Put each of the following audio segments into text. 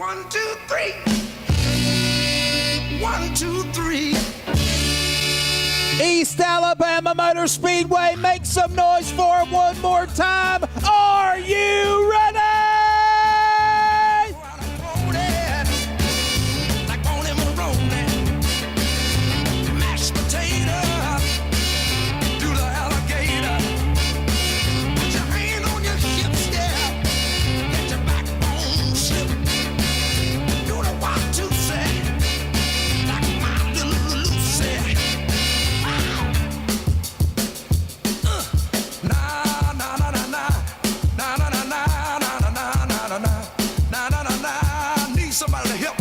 1, 2, 3. 1, 2, 3. East Alabama Motor Speedway, make some noise for it one more time. Are you ready?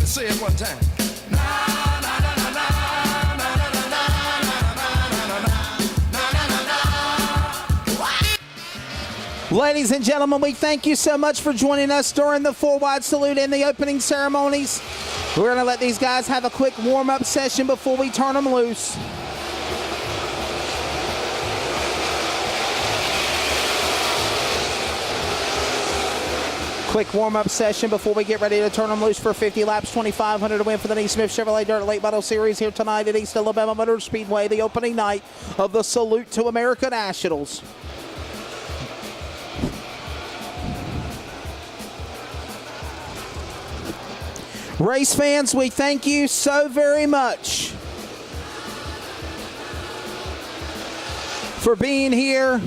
Say it one time. Ladies and gentlemen, we thank you so much for joining us during the four-wide salute and the opening ceremonies. We're going to let these guys have a quick warm-up session before we turn them loose. Quick warm-up session before we get ready to turn them loose for 50 laps, 2,500 to win for the NeSmith Chevrolet Dirt Late Model Series here tonight at East Alabama Motor Speedway, the opening night of the Salute to America Nationals. Race fans, we thank you so very much for being here,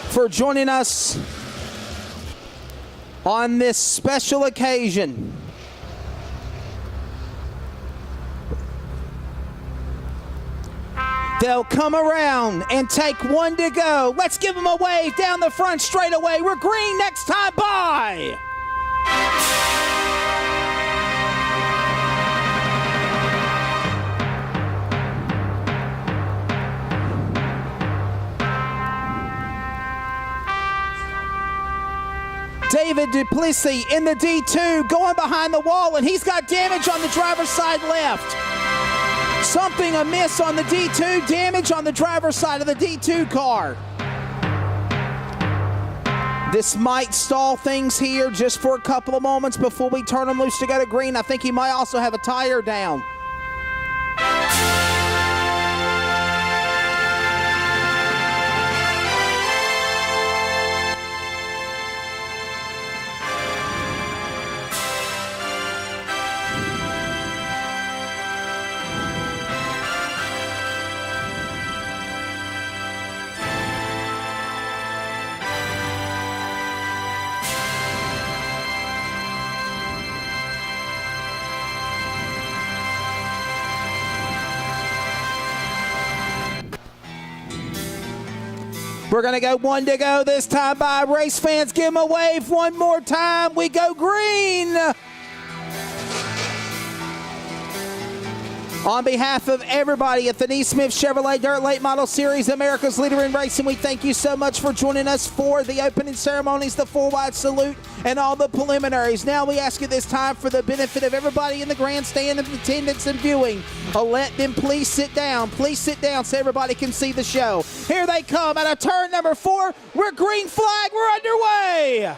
for joining us on this special occasion. They'll come around and take one to go. Let's give them a wave down the front straightaway. We're green next time by. David Duplessis in the D2 going behind the wall, and he's got damage on the driver's side left. Something amiss on the D2, damage on the driver's side of the D2 car. This might stall things here just for a couple of moments before we turn him loose to go to green. I think he might also have a tire down. We're going to go one to go this time by. Race fans, give them a wave one more time. We go green. On behalf of everybody at the NeSmith Chevrolet Dirt Late Model Series, America's leader in racing, we thank you so much for joining us for the opening ceremonies, the four-wide salute, and all the preliminaries. Now we ask you this time, for the benefit of everybody in the grandstand of attendance and viewing, let them please sit down. Please sit down so everybody can see the show. Here they come out of turn number 4. We're green flag. We're underway.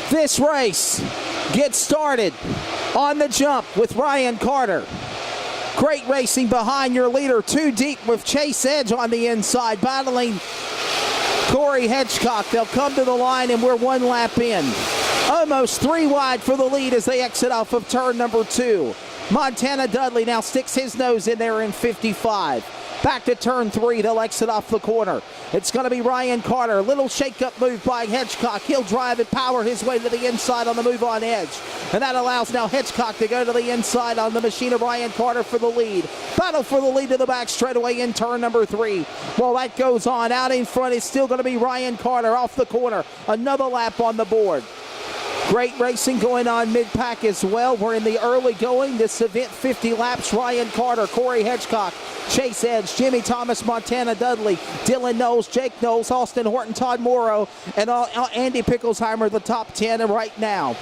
This race gets started on the jump with Ryan Carter. Great racing behind your leader, 2 deep with Chase Edge on the inside, battling Corey Hedgecock. They'll come to the line, and we're 1 lap in. Almost 3 wide for the lead as they exit off of turn number 2. Montana Dudley now sticks his nose in there in 55. Back to turn 3, they'll exit off the corner. It's going to be Ryan Carter. Little shake-up move by Hedgecock. He'll drive and power his way to the inside on the move on Edge. And that allows now Hedgecock to go to the inside on the machine of Ryan Carter for the lead. Battle for the lead to the back straightaway in turn number 3. While that goes on, out in front is still going to be Ryan Carter off the corner. Another lap on the board. Great racing going on mid-pack as well. We're in the early going. This event, 50 laps. Ryan Carter, Corey Hedgecock, Chase Edge, Jimmy Thomas, Montana Dudley, Dylan Knowles, Jake Knowles, Austin Horton, Todd Morrow, and Andy Picklesheimer, the top 10 right now.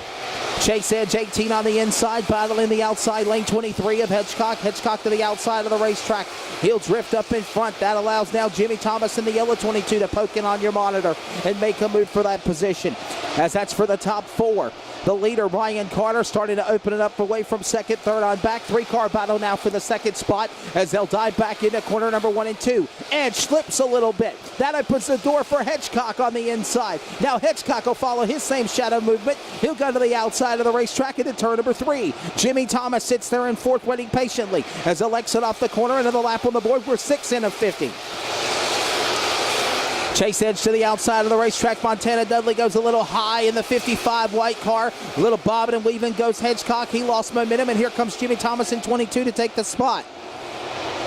Chase Edge 18 on the inside, battling the outside lane 23 of Hitchcock. Hitchcock to the outside of the racetrack. He'll drift up in front. That allows now Jimmy Thomas in the yellow 22 to poke in on your monitor and make a move for that position, as that's for the top 4. The leader, Ryan Carter, starting to open it up away from second, third on back. 3-car battle now for the second spot as they'll dive back into corner number 1 and 2. Edge slips a little bit. That opens the door for Hitchcock on the inside. Now Hitchcock will follow his same shadow movement. He'll go to the outside of the racetrack into turn number 3. Jimmy Thomas sits there in fourth, waiting patiently as they'll exit off the corner. Another lap on the board. We're 6 in of 50. Chase Edge to the outside of the racetrack. Montana Dudley goes a little high in the 55 white car. A little bobbing and weaving goes Hitchcock. He lost momentum, and here comes Jimmy Thomas in 22 to take the spot.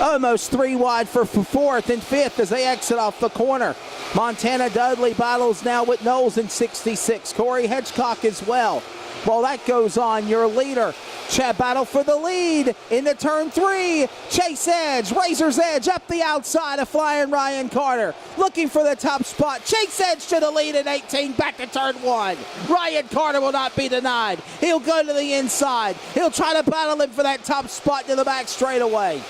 Almost 3 wide for fourth and fifth as they exit off the corner. Montana Dudley battles now with Knowles in 66. Corey Hitchcock as well. Well, that goes on. Your leader, Chad, battle for the lead into turn 3. Chase Edge, Razor's Edge up the outside of flying Ryan Carter. Looking for the top spot. Chase Edge to the lead at 18, back to turn 1. Ryan Carter will not be denied. He'll go to the inside. He'll try to battle him for that top spot to the back straightaway.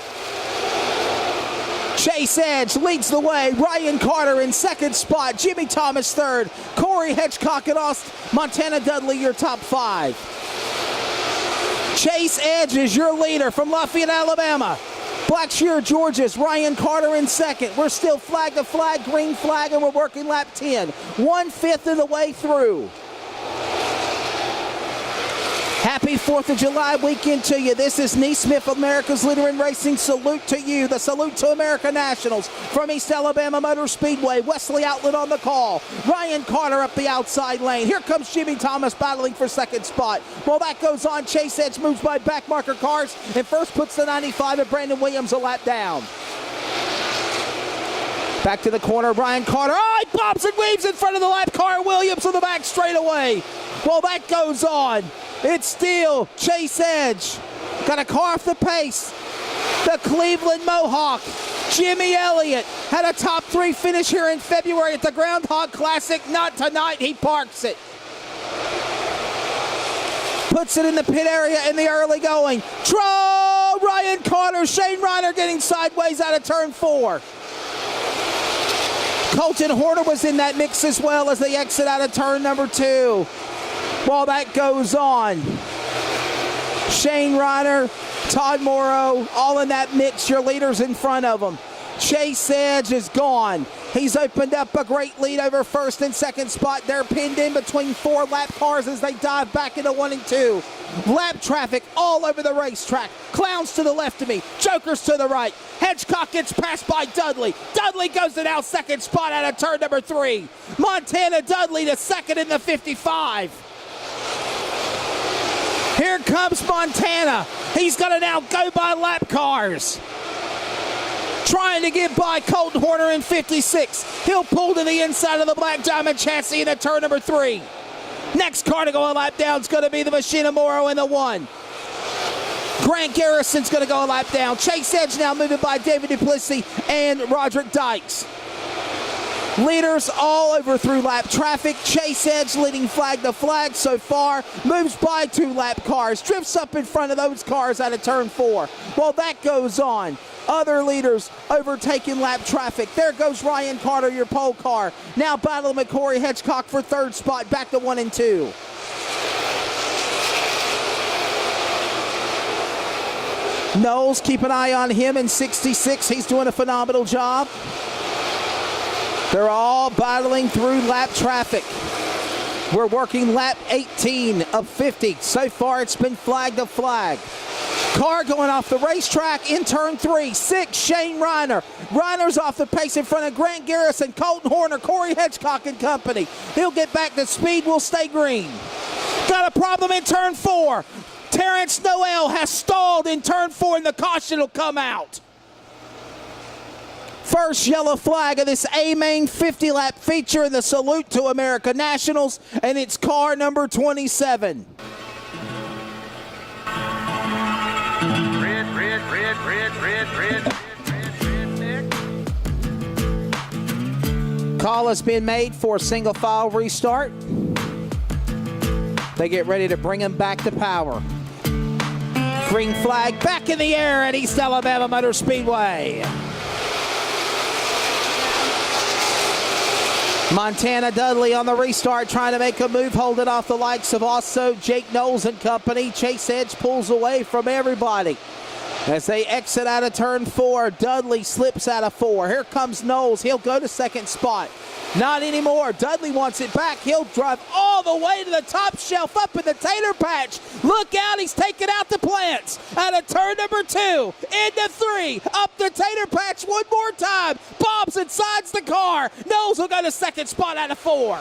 Chase Edge leads the way. Ryan Carter in second spot. Jimmy Thomas third. Corey Hitchcock and Montana Dudley your top 5. Chase Edge is your leader from Lafayette, Alabama. Blackshear, Georgia's Ryan Carter in second. We're still flag to flag, green flag, and we're working lap 10. 1/5 of the way through. Happy 4th of July weekend to you. This is NeSmith, America's leader in racing. Salute to you. The Salute to America Nationals from East Alabama Motor Speedway. Wesley Outlet on the call. Ryan Carter up the outside lane. Here comes Jimmy Thomas battling for second spot. Well, that goes on. Chase Edge moves by back marker cars and first puts the 95 of Brandon Williams a lap down. Back to the corner, Ryan Carter. Oh, he pops and weaves in front of the lap car. Williams on the back straightaway. Well, that goes on. It's still Chase Edge. Got a car off the pace. The Cleveland Mohawk. Jimmy Elliott had a top 3 finish here in February at the Groundhog Classic. Not tonight. He parks it. Puts it in the pit area in the early going. Draw! Ryan Carter. Shane Reiner getting sideways out of turn 4. Colton Horner was in that mix as well as they exit out of turn number 2. While that goes on, Shane Reiner, Todd Morrow, all in that mix. Your leaders in front of them. Chase Edge is gone. He's opened up a great lead over first and second spot. They're pinned in between 4 lap cars as they dive back into 1 and 2. Lap traffic all over the racetrack. Clowns to the left of me. Jokers to the right. Hitchcock gets passed by Dudley. Dudley goes to now second spot out of turn number 3. Montana Dudley to second in the 55. Here comes Montana. He's going to now go by lap cars. Trying to get by Colton Horner in 56. He'll pull to the inside of the Black Diamond chassis into turn number 3. Next car to go a lap down is going to be the Machina Morrow in the 1. Grant Garrison's going to go a lap down. Chase Edge now moving by David Duplessis and Roderick Dykes. Leaders all over through lap traffic. Chase Edge leading flag to flag so far. Moves by 2 lap cars. Drifts up in front of those cars out of turn 4. Well, that goes on. Other leaders overtaking lap traffic. There goes Ryan Carter, your pole car. Now battling with Corey Hitchcock for third spot. Back to 1 and 2. Knowles, keep an eye on him in 66. He's doing a phenomenal job. They're all battling through lap traffic. We're working lap 18 of 50. So far, it's been flag to flag. Car going off the racetrack in turn 3. 6, Shane Reiner. Reiner's off the pace in front of Grant Garrison, Colton Horner, Corey Hitchcock and company. He'll get back to speed. Will stay green. Got a problem in turn 4. Terrence Noel has stalled in turn 4, and the caution will come out. First yellow flag of this A-Main 50-lap feature in the Salute to America Nationals, and it's car number 27. Call has been made for a single file restart. They get ready to bring him back to power. Green flag back in the air at East Alabama Motor Speedway. Montana Dudley on the restart, trying to make a move, holding off the likes of also Jake Knowles and company. Chase Edge pulls away from everybody. As they exit out of turn 4, Dudley slips out of 4. Here comes Knowles. He'll go to second spot. Not anymore. Dudley wants it back. He'll drive all the way to the top shelf up in the tater patch. Look out. He's taking out the plants. Out of turn number 2. Into 3. Up the tater patch one more time. Bobs and sides the car. Knowles will go to second spot out of 4.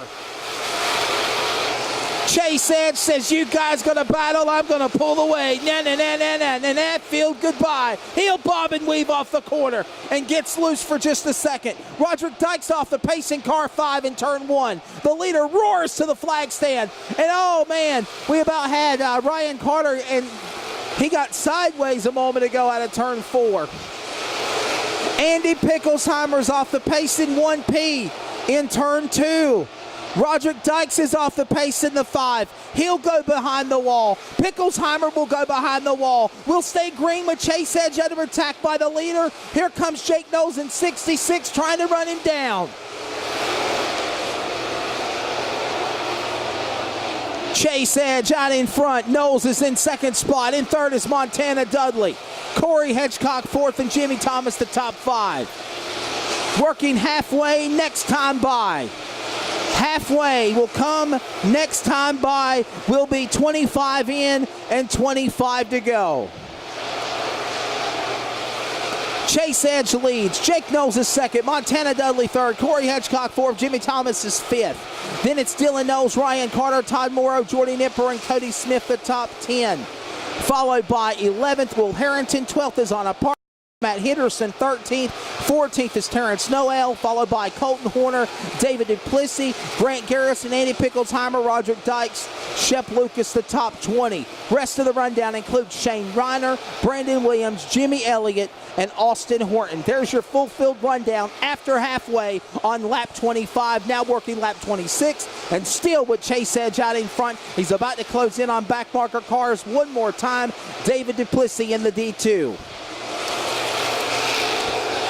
Chase Edge says, you guys going to battle, I'm going to pull away. And that field, goodbye. He'll bob and weave off the corner and gets loose for just a second. Roderick Dykes off the pacing car 5 in turn 1. The leader roars to the flag stand. And oh man, we about had Ryan Carter, and he got sideways a moment ago out of turn 4. Andy Picklesheimer's off the pace in 1P in turn 2. Roderick Dykes is off the pace in the 5. He'll go behind the wall. Picklesheimer will go behind the wall. We'll stay green with Chase Edge under attack by the leader. Here comes Jake Knowles in 66 trying to run him down. Chase Edge out in front. Knowles is in second spot. In third is Montana Dudley. Corey Hedgecock fourth, and Jimmy Thomas the top 5. Working halfway next time by. Halfway will come next time by. Will be 25 in and 25 to go. Chase Edge leads. Jake Knowles is second. Montana Dudley third. Corey Hedgecock fourth. Jimmy Thomas is fifth. Then it's Dylan Knowles, Ryan Carter, Todd Morrow, Jordy Nipper, and Cody Smith, the top 10. Followed by 11th, Will Harrington. 12th is on a par. Matt Henderson 13th. 14th is Terrence Noel, followed by Colton Horner, David Duplessis, Grant Garrison, Andy Picklesheimer, Roderick Dykes, Shep Lucas, the top 20. Rest of the rundown includes Shane Reiner, Brandon Williams, Jimmy Elliott, and Austin Horton. There's your full field rundown after halfway on lap 25. Now working lap 26, and still with Chase Edge out in front. He's about to close in on backmarker cars one more time. David Duplessis in the D2.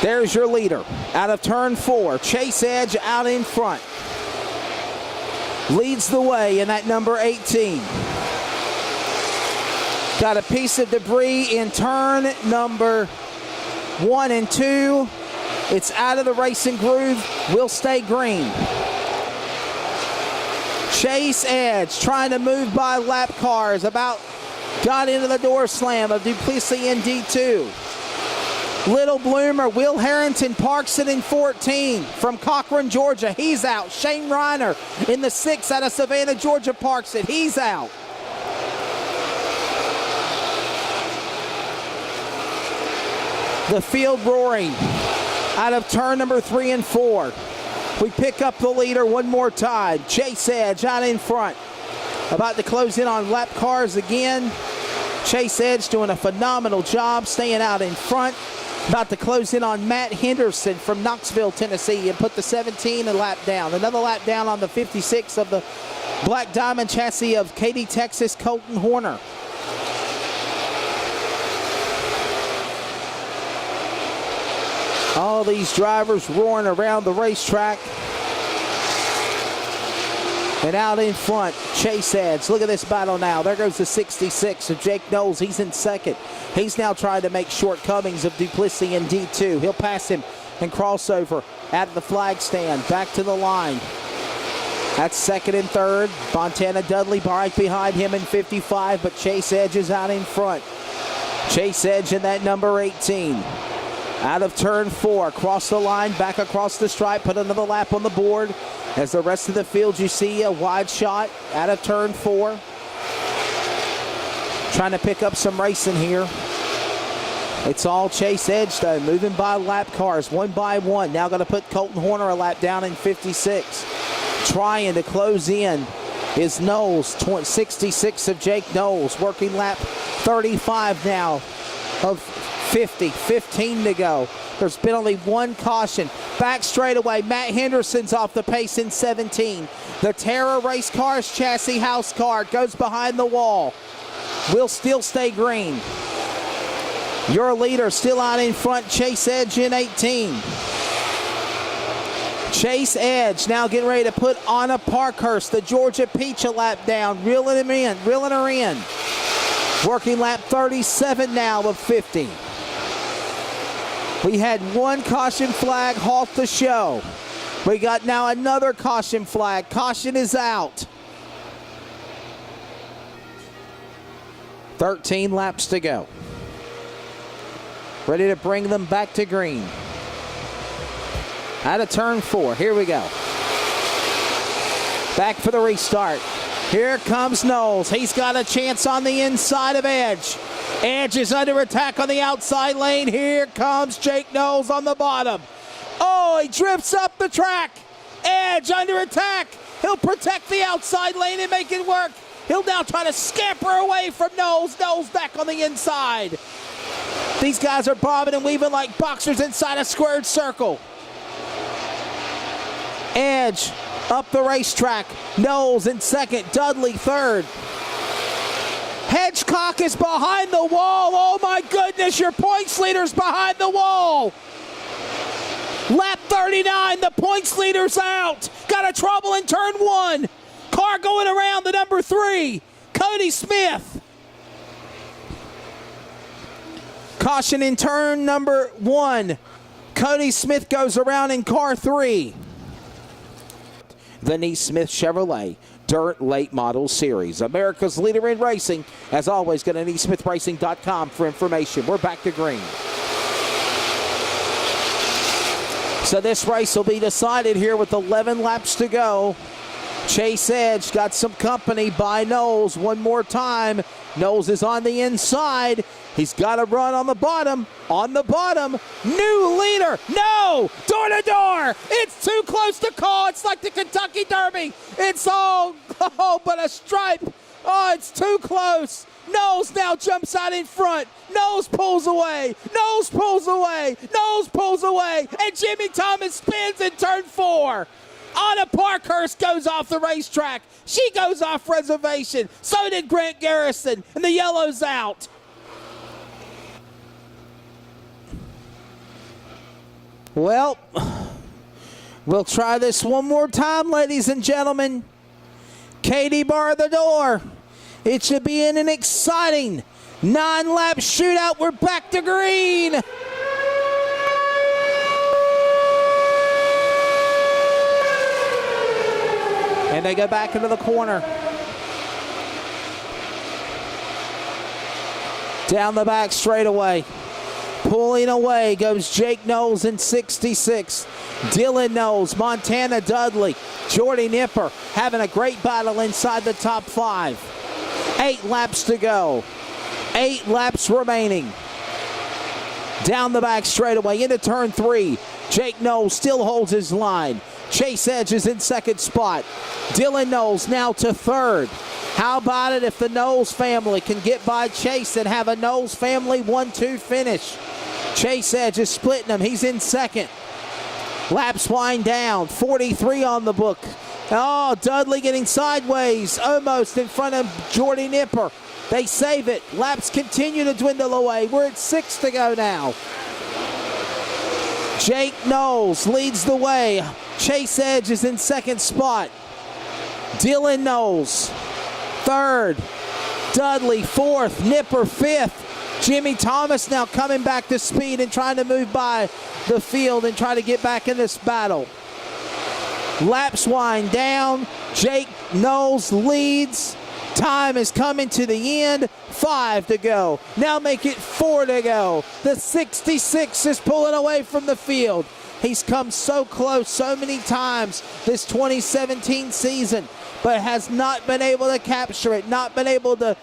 There's your leader out of turn 4. Chase Edge out in front. Leads the way in that number 18. Got a piece of debris in turn number 1 and 2. It's out of the racing groove. Will stay green. Chase Edge trying to move by lap cars. About got into the door slam of Duplessis in D2. Little Bloomer, Will Harrington parks it in 14 from Cochran, Georgia. He's out. Shane Reiner in the 6 out of Savannah, Georgia parks it. He's out. The field roaring out of turn number 3 and 4. We pick up the leader one more time. Chase Edge out in front. About to close in on lap cars again. Chase Edge doing a phenomenal job staying out in front. About to close in on Matt Henderson from Knoxville, Tennessee, and put the 17 a lap down. Another lap down on the 56 of the Black Diamond chassis of Katy, Texas, Colton Horner. All these drivers roaring around the racetrack. And out in front, Chase Edge. Look at this battle now. There goes the 66 of Jake Knowles. He's in second. He's now trying to make shortcomings of Duplessis in D2. He'll pass him and cross over at the flag stand. Back to the line. That's second and third. Montana Dudley right behind him in 55, but Chase Edge is out in front. Chase Edge in that number 18. Out of turn 4, across the line, back across the stripe, put another lap on the board. As the rest of the field, you see a wide shot out of turn 4. Trying to pick up some racing here. It's all Chase Edge, though, moving by lap cars, one by one. Now going to put Colton Horner a lap down in 56. Trying to close in is Knowles, 66 of Jake Knowles, working lap 35 now of 50, 15 to go. There's been only one caution. Back straightaway, Matt Henderson's off the pace in 17. The Terra Race Cars chassis house car goes behind the wall. Will still stay green. Your leader still out in front, Chase Edge in 18. Chase Edge now getting ready to put Anna Parkhurst, the Georgia Peach, a lap down, reeling her in. Working lap 37 now of 50. We had one caution flag halt the show. We got now another caution flag. Caution is out. 13 laps to go. Ready to bring them back to green. Out of turn 4. Here we go. Back for the restart. Here comes Knowles. He's got a chance on the inside of Edge. Edge is under attack on the outside lane. Here comes Jake Knowles on the bottom. Oh, he drifts up the track. Edge under attack. He'll protect the outside lane and make it work. He'll now try to scamper away from Knowles. Knowles back on the inside. These guys are bobbing and weaving like boxers inside a squared circle. Edge up the racetrack. Knowles in second. Dudley third. Hedgecock is behind the wall. Oh my goodness, your points leader's behind the wall. Lap 39, the points leader's out. Got a trouble in turn 1. Car going around the number 3, Cody Smith. Caution in turn number 1. Cody Smith goes around in car 3. The NeSmith Chevrolet Dirt Late Model Series, America's leader in racing. As always, go to NeSmithRacing.com for information. We're back to green. So this race will be decided here with 11 laps to go. Chase Edge got some company by Knowles one more time. Knowles is on the inside. He's got to run on the bottom. On the bottom. New leader. No! Door to door. It's too close to call. It's like the Kentucky Derby. It's all but a stripe. Oh, it's too close. Knowles now jumps out in front. Knowles pulls away. Knowles pulls away. Knowles pulls away. And Jimmy Thomas spins in turn 4. Anna Parkhurst goes off the racetrack. She goes off reservation. So did Grant Garrison. And the yellow's out. Well, we'll try this one more time, ladies and gentlemen. Katie bar the door. It should be in an exciting 9-lap shootout. We're back to green. And they go back into the corner. Down the back straightaway. Pulling away goes Jake Knowles in 66. Dylan Knowles, Montana Dudley, Jordy Nipper having a great battle inside the top 5. 8 laps to go. 8 laps remaining. Down the back straightaway into turn 3. Jake Knowles still holds his line. Chase Edge is in second spot. Dylan Knowles now to third. How about it if the Knowles family can get by Chase and have a Knowles family 1-2 finish? Chase Edge is splitting them. He's in second. Laps wind down. 43 on the book. Oh, Dudley getting sideways. Almost in front of Jordy Nipper. They save it. Laps continue to dwindle away. We're at 6 to go now. Jake Knowles leads the way. Chase Edge is in second spot. Dylan Knowles third. Dudley fourth. Nipper fifth. Jimmy Thomas now coming back to speed and trying to move by the field and try to get back in this battle. Laps wind down. Jake Knowles leads. Time is coming to the end. 5 to go. Now make it 4 to go. The 66 is pulling away from the field. He's come so close so many times this 2017 season, but has not been able to capture it, not been able to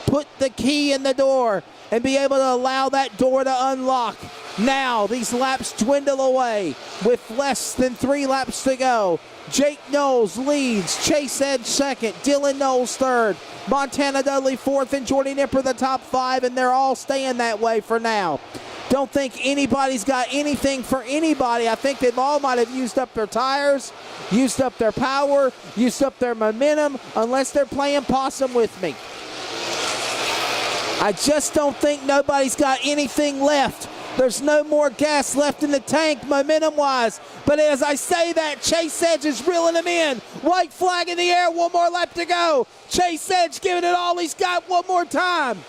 put the key in the door and be able to allow that door to unlock. Now these laps dwindle away with less than 3 laps to go. Jake Knowles leads, Chase Edge second, Dylan Knowles third, Montana Dudley fourth, and Jordy Nipper the top 5, and they're all staying that way for now. Don't think anybody's got anything for anybody. I think they all might have used up their tires, used up their power, used up their momentum, unless they're playing possum with me. I just don't think nobody's got anything left. There's no more gas left in the tank momentum-wise. But as I say that, Chase Edge is reeling him in. White flag in the air, one more lap to go. Chase Edge giving it all he's got one more time.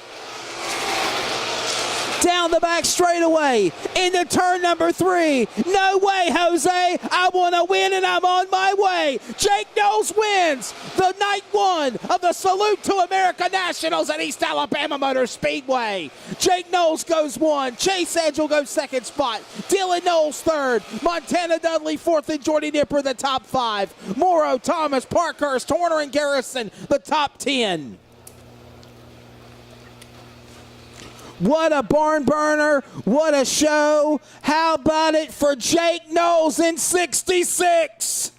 Down the back straightaway into turn number 3. No way, Jose. I want to win, and I'm on my way. Jake Knowles wins the night 1 of the Salute to America Nationals at East Alabama Motor Speedway. Jake Knowles goes 1. Chase Edge will go 2nd spot. Dylan Knowles 3rd. Montana Dudley 4th, and Jordy Nipper the top 5. Morrow, Thomas, Parkhurst, Horner, and Garrison the top 10. What a barn burner. What a show. How about it for Jake Knowles in 66?